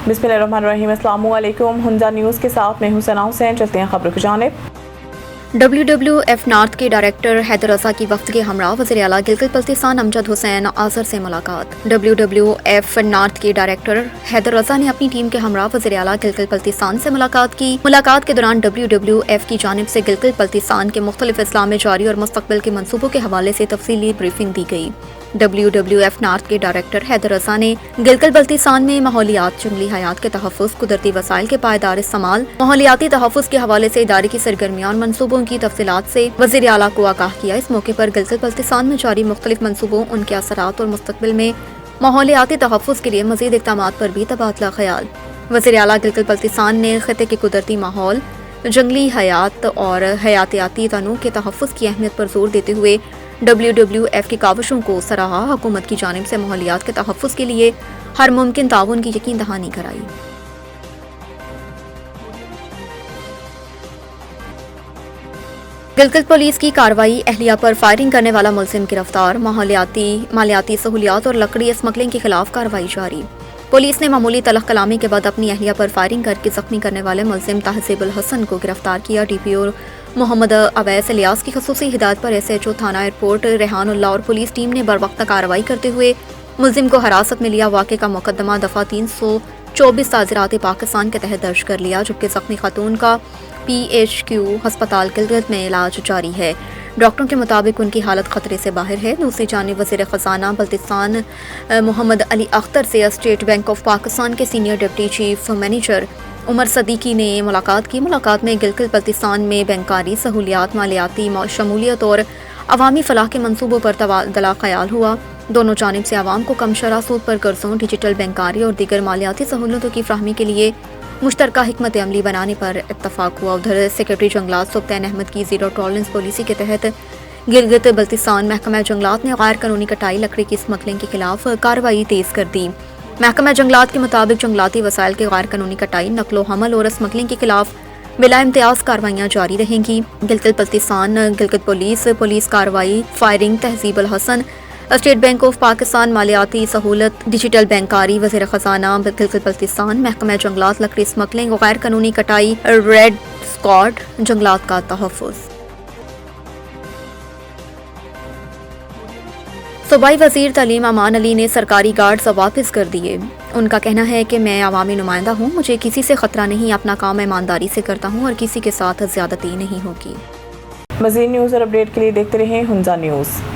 बिस्मिल्लाहिर्रहमानिर्रहीम। अस्सलामु अलैकुम। हुंजा न्यूज़ के साथ मैं हुसैना हुसैन। चलते हैं खबरों की जानिब। WWF नॉर्थ के डायरेक्टर हैदर रज़ा की वफ्द के हमरा वज़ीर आला गिलगित बल्तिस्तान अमजद हुसैन आज़र से मुलाकात। WWF नॉर्थ के डायरेक्टर हैदर रज़ा ने अपनी टीम के हमरा वज़ीर आला गिलगित बल्तिस्तान से मुलाकात की। मुलाकात के दौरान WWF की जानिब से गिलगित बल्तिस्तान के मुख्तलिफ अज़ला में जारी और मुस्तक़बिल के मंसूबों के हवाले से तफसीली ब्रीफिंग दी गई। WWF नॉर्थ के डायरेक्टर हैदर रज़ा ने गिलगित बल्तिस्तान में माहौलियात, जंगली हयात के तहफ़्फ़ुज़, कुदरती वसाइल के पायदार इस्तेमाल, माहौलियाती तहफ़्फ़ुज़ के हवाले से इदारे की सरगर्मियां और मंसूबों की तफसीलात से वज़ीर आला को आगाह किया। इस मौके पर गिलगित बल्तिस्तान में जारी मुख्तलिफ मंसूबों, उनके असरात और मुस्तक़बिल में माहौलियाती तहफ़्फ़ुज़ के लिए मज़ीद इक़दामात पर भी तबादला ख़याल। वज़ीर आला गिलगित बल्तिस्तान ने ख़ित्ते के कुदरती माहौल, जंगली हयात और हयातियाती तनों के तहफ़्फ़ुज़ की अहमियत पर जोर देते हुए WWF की काविशों को सराहा। हुकूमत की जानिब से माहौलियात के तहफ़्फ़ुज़ के लिए हर मुमकिन ताउन की यकीन दहानी कराई। गिलगित पुलिस की कार्रवाई, एहलिया पर फायरिंग करने वाला मुलजिम गिरफ्तार। मालियाती सहूलियात और लकड़ी स्मगलिंग के खिलाफ कार्रवाई जारी। पुलिस ने मामूली तलख कलामी के बाद अपनी एहलिया पर फायरिंग करके जख्मी करने वाले मुलजिम तहज़ीबुल हसन को गिरफ्तार किया। DPO मोहम्मद अवैस इलियास की ख़ुसूसी हिदायत पर SHO थाना एयरपोर्ट रेहानुल्लाह और पुलिस टीम ने बरवक्त कार्रवाई करते हुए मुलजिम को हिरासत में लिया। वाक़े का मुकदमा दफ़ा 324 ताज़ीरात पाकिस्तान के तहत दर्ज कर लिया, जबकि जख्मी खातून का PHQ अस्पताल गिलगित में इलाज जारी है। डॉक्टरों के मुताबिक उनकी हालत खतरे से बाहर है। दूसरी जानिब वज़ीर ख़ज़ाना बल्तिस्तान मोहम्मद अली अख्तर से स्टेट बैंक ऑफ पाकिस्तान के senior deputy chief manager Umar Siddiqui ने मुलाकात की। मुलाकात में गिलगित बल्तिस्तान में बैंकारी सहूलियात, मालियाती शमूलियत और अवामी फलाह के मंसूबों पर तबादला ख़याल हुआ। दोनों जानिब से आवाम को कम शरह सूद पर कर्ज़ों, डिजिटल बैंकारी और दीगर मालियाती सहूलतों की फ़राहमी के लिए मुश्तरका हिकमत अमली बनाने पर इत्तफ़ाक़ हुआ। उधर सेक्रेटरी जंगलात सुल्तान अहमद की ज़ीरो टॉलरेंस पॉलिसी के तहत गिलगित बल्तिस्तान महकमा जंगलात ने गैर कानूनी कटाई, लकड़ी की स्मगलिंग के खिलाफ कार्रवाई तेज़ कर दी। महकमा जंगलात के मुताबिक जंगलाती वसाइल के गैर कानूनी कटाई, नकलो हमल और स्मगलिंग के खिलाफ बिला इम्तियाज़ कार्रवाइयाँ जारी रहेंगी। गिलगित बल्तिस्तान गिलगित पुलिस कार्रवाई, firing, Tehzeebul Hasan, State Bank of Pakistan, मालियाती सहूलत, डिजिटल बैंकारी, वज़ीर ख़ज़ाना गिलगित बल्तिस्तान, महकमा जंगलात, लकड़ी स्मगलिंग, गैर कानूनी कटाई, रेड स्क्वाड, जंगलात का तहफ़्फ़ुज़। सूबाई वज़ीर तालीम अमान अली ने सरकारी गार्ड्स वापस कर दिए। उनका कहना है कि मैं अवामी नुमाइंदा हूँ, मुझे किसी से ख़तरा नहीं, अपना काम ईमानदारी से करता हूँ और किसी के साथ ज़्यादती नहीं होगी। मज़ीद न्यूज़ और अपडेट के लिए देखते रहें हुंजा न्यूज़।